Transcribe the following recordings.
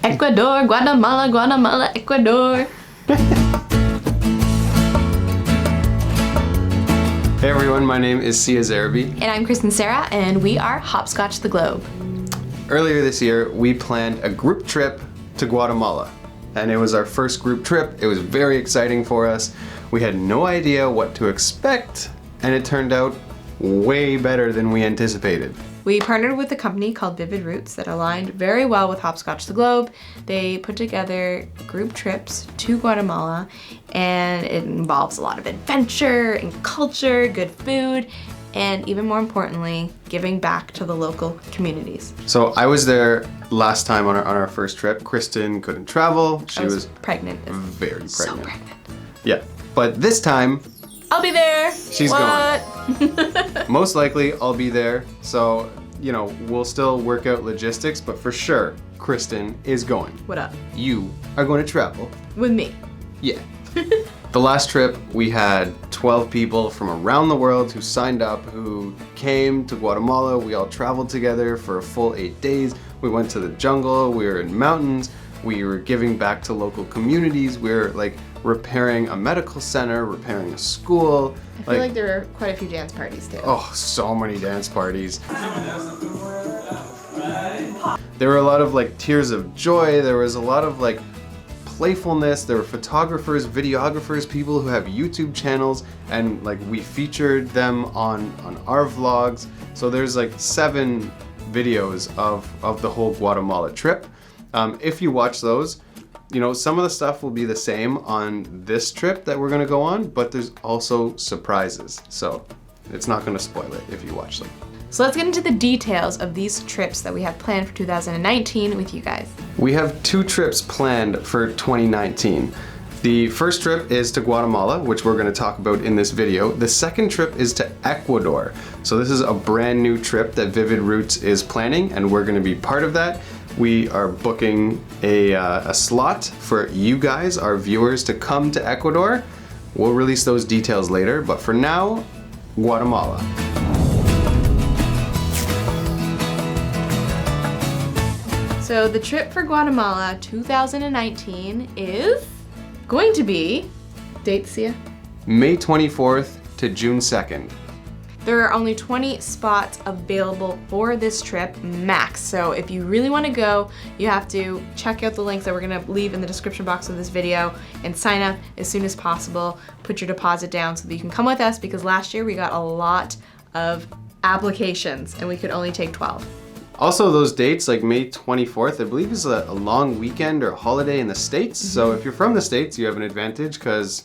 Ecuador, Guatemala, Guatemala, Ecuador. Hey everyone, my name is Sia Zarabi. And I'm Kristen Sarah, and we are Hopscotch the Globe. Earlier this year, we planned a group trip to Guatemala. And it was our first group trip. It was very exciting for us. We had no idea what to expect, and it turned out way better than we anticipated. We partnered with a company called Vivid Roots that aligned very well with Hopscotch the Globe. They put together group trips to Guatemala, and it involves a lot of adventure and culture, good food, and even more importantly, giving back to the local communities. So I was there last time on our first trip. Kristen couldn't travel. She was pregnant. Very pregnant. So pregnant. Yeah, but this time, I'll be there. She's what? going. Most likely, I'll be there. So, you know, we'll still work out logistics, but for sure, Kristen is going. What up? You are going to travel. With me. Yeah. The last trip, we had 12 people from around the world who signed up, who came to Guatemala. We all traveled together for a full 8 days. We went to the jungle, we were in mountains, we were giving back to local communities. We were like repairing a medical center, repairing a school. I feel like there were quite a few dance parties too. Oh, so many dance parties. There were a lot of like tears of joy. There was a lot of like playfulness. There were photographers, videographers, people who have YouTube channels, and like we featured them on our vlogs. So there's like 7 videos of the whole Guatemala trip. If you watch those, you know, some of the stuff will be the same on this trip that we're gonna go on, but there's also surprises. So it's not gonna spoil it if you watch them. So let's get into the details of these trips that we have planned for 2019 with you guys. We have 2 trips planned for 2019. The first trip is to Guatemala, which we're gonna talk about in this video. The second trip is to Ecuador. So this is a brand new trip that Vivid Roots is planning, and we're gonna be part of that. We are booking a slot for you guys, our viewers, to come to Ecuador. We'll release those details later, but for now, Guatemala. So the trip for Guatemala 2019 is going to be, date, Sia? May 24th to June 2nd. There are only 20 spots available for this trip max. So if you really want to go, you have to check out the links that we're going to leave in the description box of this video and sign up as soon as possible. Put your deposit down so that you can come with us, because last year we got a lot of applications and we could only take 12. Also, those dates, like May 24th, I believe is a long weekend or holiday in the States. Mm-hmm. So if you're from the States, you have an advantage because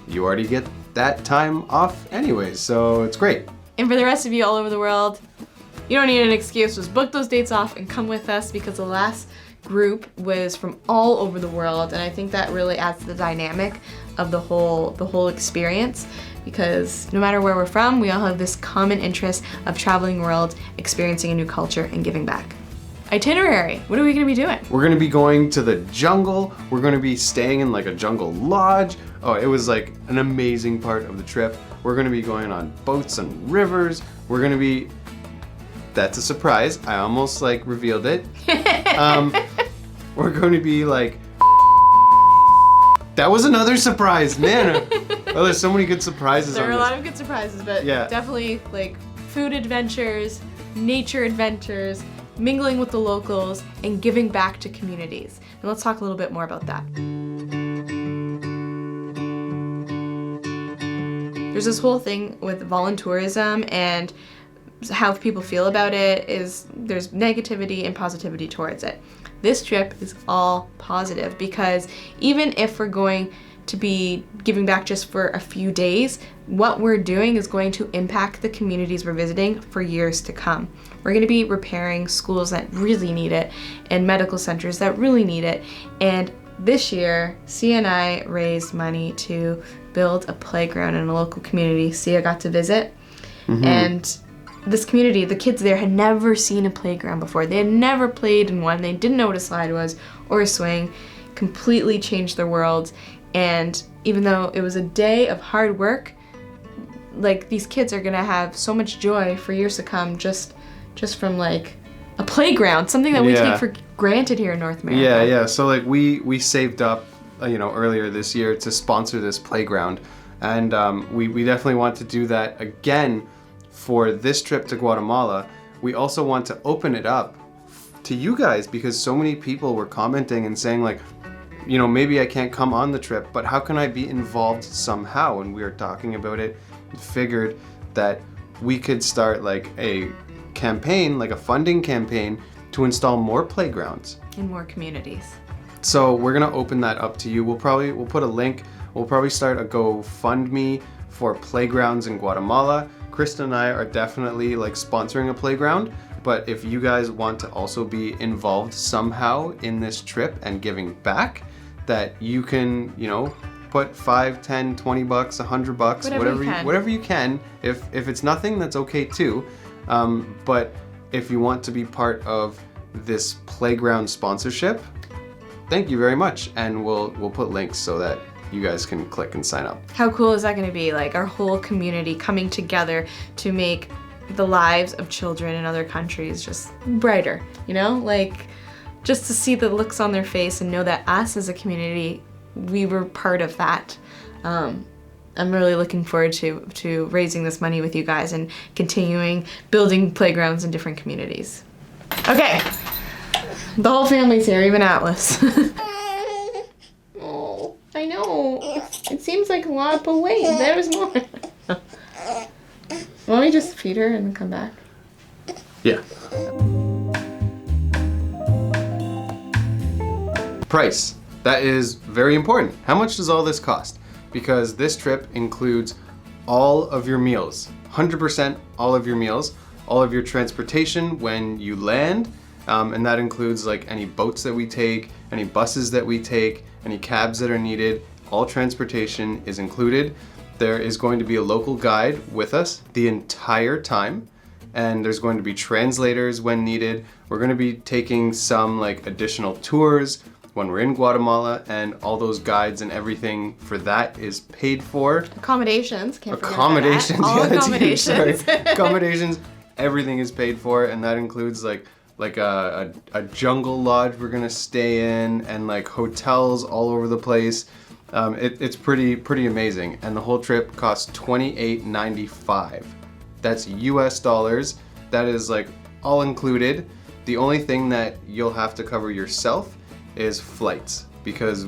you already get that time off anyways. So it's great. And for the rest of you all over the world, you don't need an excuse. Just book those dates off and come with us, because the last group was from all over the world. And I think that really adds to the dynamic of the whole experience. Because no matter where we're from, we all have this common interest of traveling the world, experiencing a new culture, and giving back. Itinerary, what are we gonna be doing? We're gonna be going to the jungle. We're gonna be staying in like a jungle lodge. Oh, it was like an amazing part of the trip. We're gonna be going on boats and rivers. We're gonna be, that's a surprise. I almost like revealed it. We're going to be like, that was another surprise, man. Oh, there's so many good surprises. There are a lot of good surprises, but yeah, definitely like food adventures, nature adventures, mingling with the locals, and giving back to communities. And let's talk a little bit more about that. There's this whole thing with volunteerism, and how people feel about it is there's negativity and positivity towards it. This trip is all positive, because even if we're going to be giving back just for a few days, what we're doing is going to impact the communities we're visiting for years to come. We're going to be repairing schools that really need it and medical centers that really need it. And this year, Sia and I raised money to build a playground in a local community Sia got to visit. Mm-hmm. And this community, the kids there had never seen a playground before. They had never played in one. They didn't know what a slide was or a swing. Completely changed their world. And even though it was a day of hard work, like, these kids are gonna have so much joy for years to come just from like a playground, something that we Yeah. take for granted here in North America. Yeah. So like we saved up, earlier this year to sponsor this playground, and we definitely want to do that again for this trip to Guatemala. We also want to open it up to you guys because so many people were commenting and saying like, maybe I can't come on the trip, but how can I be involved somehow? And we were talking about it and figured that we could start like a campaign, like a funding campaign to install more playgrounds In more communities. So we're gonna open that up to you. We'll put a link. We'll probably start a GoFundMe for playgrounds in Guatemala. Kristen and I are definitely like sponsoring a playground, but if you guys want to also be involved somehow in this trip and giving back, that you can, put $5, $10, $20, $100, whatever you can. If it's nothing, that's okay too. But if you want to be part of this playground sponsorship, thank you very much, and we'll put links so that you guys can click and sign up. How cool is that going to be? Like our whole community coming together to make the lives of children in other countries just brighter, like just to see the looks on their face and know that us as a community, we were part of that. I'm really looking forward to raising this money with you guys and continuing building playgrounds in different communities. Okay, the whole family's here, even Atlas. Oh, I know. It seems like a lot, but wait, there was more. Want me to just feed her and come back? Yeah. Price. That is very important. How much does all this cost? Because this trip includes all of your meals, 100% all of your meals, all of your transportation when you land, and that includes like any boats that we take, any buses that we take, any cabs that are needed. All transportation is included. There is going to be a local guide with us the entire time, and there's going to be translators when needed. We're going to be taking some like additional tours when we're in Guatemala, and all those guides and everything for that is paid for. Accommodations, can't forget Accommodations, about that. All yeah, accommodations. sorry. Accommodations, everything is paid for, and that includes like a jungle lodge we're gonna stay in, and like hotels all over the place. It's pretty amazing, and the whole trip costs $28.95. That's US dollars. That is like all included. The only thing that you'll have to cover yourself is flights, because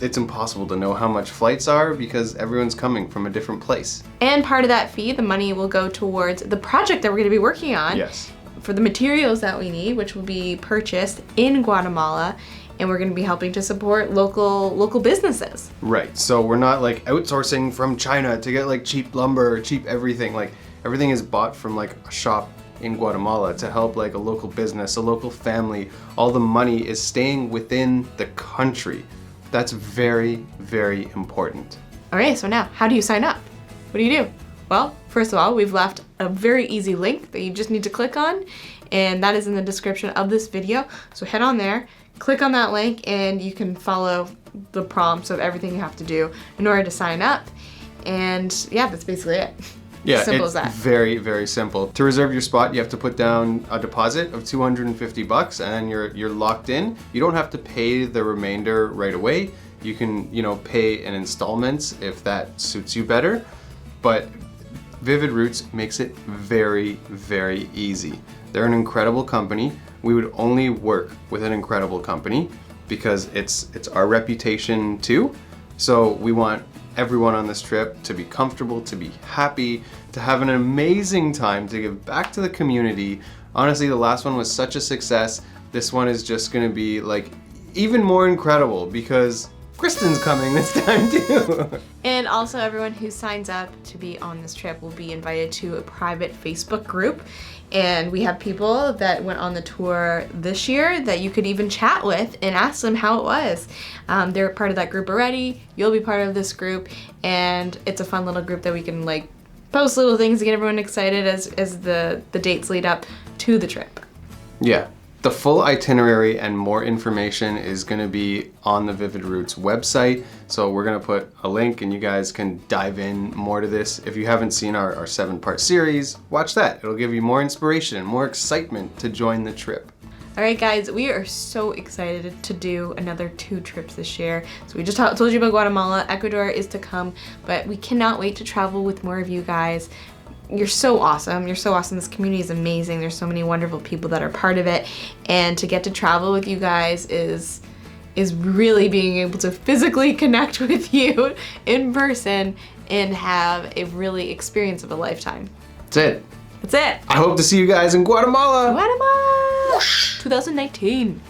it's impossible to know how much flights are because everyone's coming from a different place. And part of that fee, the money will go towards the project that we're going to be working on. Yes. For the materials that we need, which will be purchased in Guatemala, and we're going to be helping to support local businesses. Right. So we're not like outsourcing from China to get like cheap lumber or cheap everything. Like everything is bought from like a shop in Guatemala to help like a local business, a local family. All the money is staying within the country. That's very, very important. Okay, so now, how do you sign up? What do you do? Well, first of all, we've left a very easy link that you just need to click on, and that is in the description of this video. So head on there, click on that link, and you can follow the prompts of everything you have to do in order to sign up. And yeah, that's basically it. Yeah, Simple it's as that. very, very simple. To reserve your spot, you have to put down a deposit of $250, and then you're locked in. You don't have to pay the remainder right away. You can, pay in installments if that suits you better. But Vivid Roots makes it very, very easy. They're an incredible company. We would only work with an incredible company because it's our reputation too. So we want everyone on this trip to be comfortable, to be happy, to have an amazing time, to give back to the community. Honestly, the last one was such a success. This one is just gonna be like even more incredible because Kristen's coming this time too. And also everyone who signs up to be on this trip will be invited to a private Facebook group. And we have people that went on the tour this year that you could even chat with and ask them how it was. They're part of that group already. You'll be part of this group, and it's a fun little group that we can like post little things to get everyone excited as the dates lead up to the trip. Yeah. The full itinerary and more information is going to be on the Vivid Roots website. So we're going to put a link and you guys can dive in more to this. If you haven't seen our 7-part series, watch that. It'll give you more inspiration and more excitement to join the trip. All right, guys, we are so excited to do another 2 trips this year. So we just told you about Guatemala. Ecuador is to come, but we cannot wait to travel with more of you guys. You're so awesome. You're so awesome. This community is amazing. There's so many wonderful people that are part of it. And to get to travel with you guys is really being able to physically connect with you in person and have a really experience of a lifetime. That's it. That's it. I hope to see you guys in Guatemala. Guatemala 2019.